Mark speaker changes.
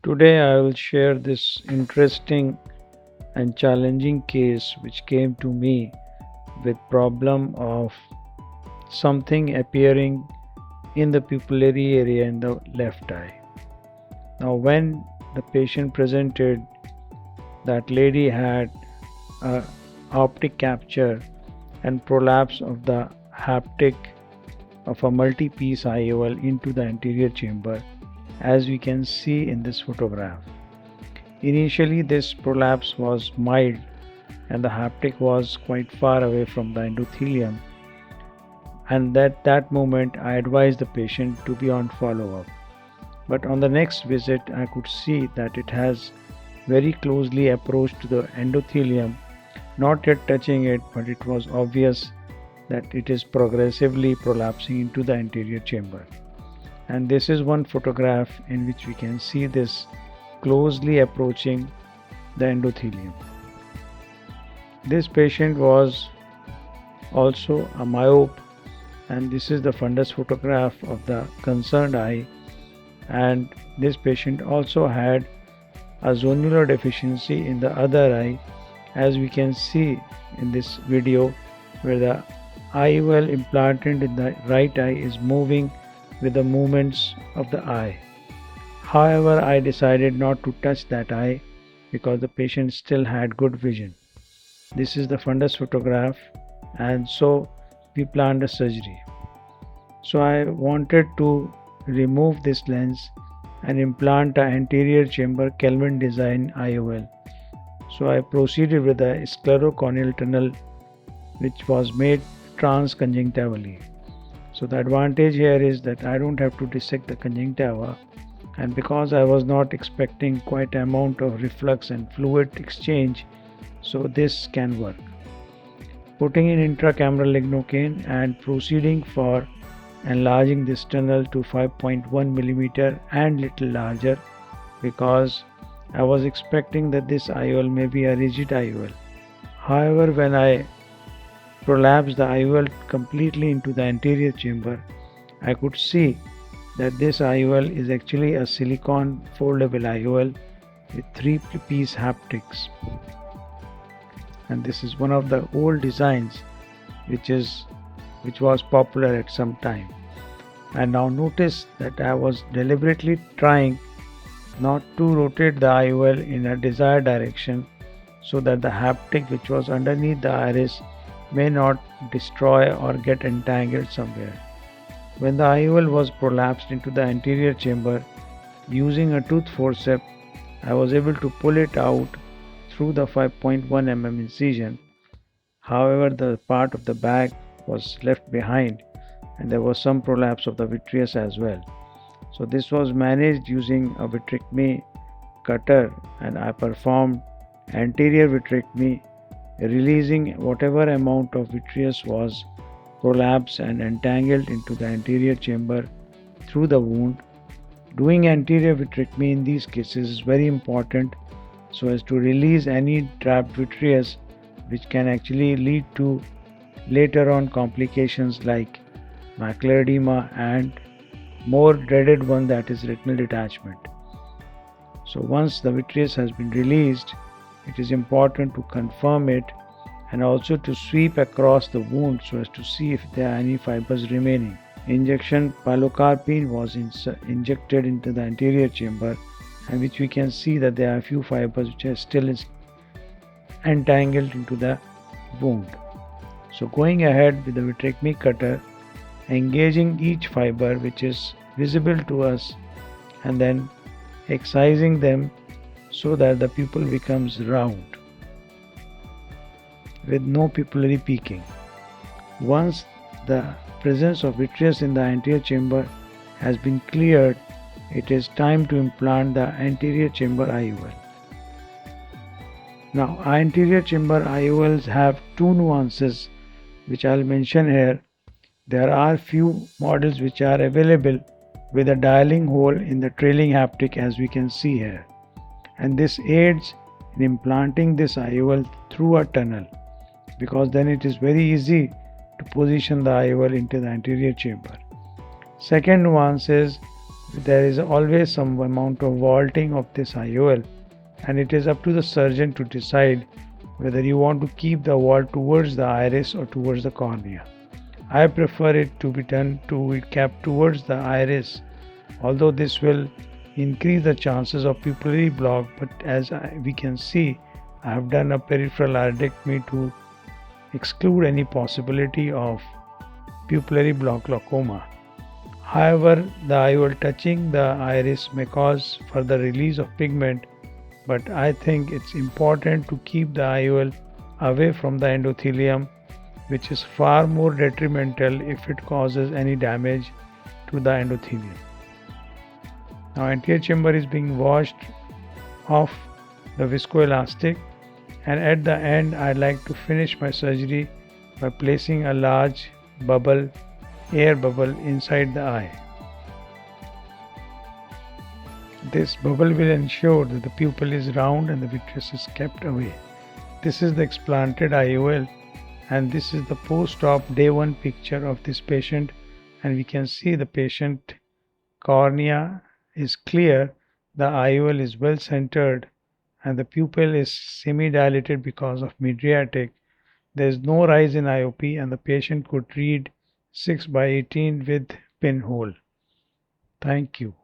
Speaker 1: Today I will share this interesting and challenging case which came to me with problem of something appearing in the pupillary area in the left eye. Now when the patient presented, that lady had a optic capture and prolapse of the haptic of a multi-piece IOL into the anterior chamber, as we can see in this photograph. Initially this prolapse was mild and the haptic was quite far away from the endothelium, and at that moment I advised the patient to be on follow-up. But on the next visit I could see that it has very closely approached to the endothelium, not yet touching it, but it was obvious that it is progressively prolapsing into the anterior chamber. And this is one photograph in which we can see this closely approaching the endothelium. This patient was also a myope, and this is the fundus photograph of the concerned eye, and this patient also had a zonular deficiency in the other eye, as we can see in this video, where the IOL implanted in the right eye is moving with the movements of the eye. However, I decided not to touch that eye because the patient still had good vision. This is the fundus photograph, and so we planned a surgery. So I wanted to remove this lens and implant an anterior chamber Kelman design IOL. So I proceeded with a sclerocorneal tunnel which was made transconjunctivally. So the advantage here is that I don't have to dissect the conjunctiva, and because I was not expecting quite an amount of reflux and fluid exchange, so this can work. Putting in intracameral lignocaine and proceeding for enlarging this tunnel to 5.1 mm and little larger, because I was expecting that this IOL may be a rigid IOL. However, when I prolapsed the IOL completely into the anterior chamber, I could see that this IOL is actually a silicone foldable IOL with 3-piece haptics, and this is one of the old designs which was popular at some time. And now notice that I was deliberately trying not to rotate the IOL in a desired direction, so that the haptic which was underneath the iris may not destroy or get entangled somewhere. When the IOL was prolapsed into the anterior chamber, using a tooth forceps, I was able to pull it out through the 5.1 mm incision. However, the part of the bag was left behind, and there was some prolapse of the vitreous as well. So this was managed using a vitrectomy cutter, and I performed anterior vitrectomy, releasing whatever amount of vitreous was prolapsed and entangled into the anterior chamber through the wound. Doing anterior vitrectomy in these cases is very important, so as to release any trapped vitreous, which can actually lead to later on complications like macular edema and more dreaded one, that is retinal detachment. So once the vitreous has been released, it is important to confirm it and also to sweep across the wound so as to see if there are any fibers remaining. Injection pilocarpine was injected into the anterior chamber, and which we can see that there are a few fibers which are still entangled into the wound. So going ahead with the vitrectomy cutter, engaging each fiber which is visible to us, and then excising them so that the pupil becomes round with no pupillary peaking. Once the presence of vitreous in the anterior chamber has been cleared, it is time to implant the anterior chamber IOL. Now, anterior chamber IOLs have two nuances which I'll mention here. There are few models which are available with a dialing hole in the trailing haptic, as we can see here, and this aids in implanting this IOL through a tunnel, because then it is very easy to position the IOL into the anterior chamber. Second nuance is There is always some amount of vaulting of this IOL, and it is up to the surgeon to decide whether you want to keep the vault towards the iris or towards the cornea. I prefer it to be done to be kept towards the iris, although this will increase the chances of pupillary block, but as we can see, I have done a peripheral iridectomy to exclude any possibility of pupillary block glaucoma. However, the IOL touching the iris may cause further release of pigment, but I think it's important to keep the IOL away from the endothelium, which is far more detrimental if it causes any damage to the endothelium. Now, anterior chamber is being washed off the viscoelastic, and at the end I'd like to finish my surgery by placing a large air bubble inside the eye. This bubble will ensure that the pupil is round and the vitreous is kept away. This is the explanted IOL, and this is the post-op day 1 picture of this patient, and we can see the patient cornea is clear, the IOL is well centered, and the pupil is semi-dilated because of mydriatic. There is no rise in IOP, and the patient could read 6/18 with pinhole. Thank you.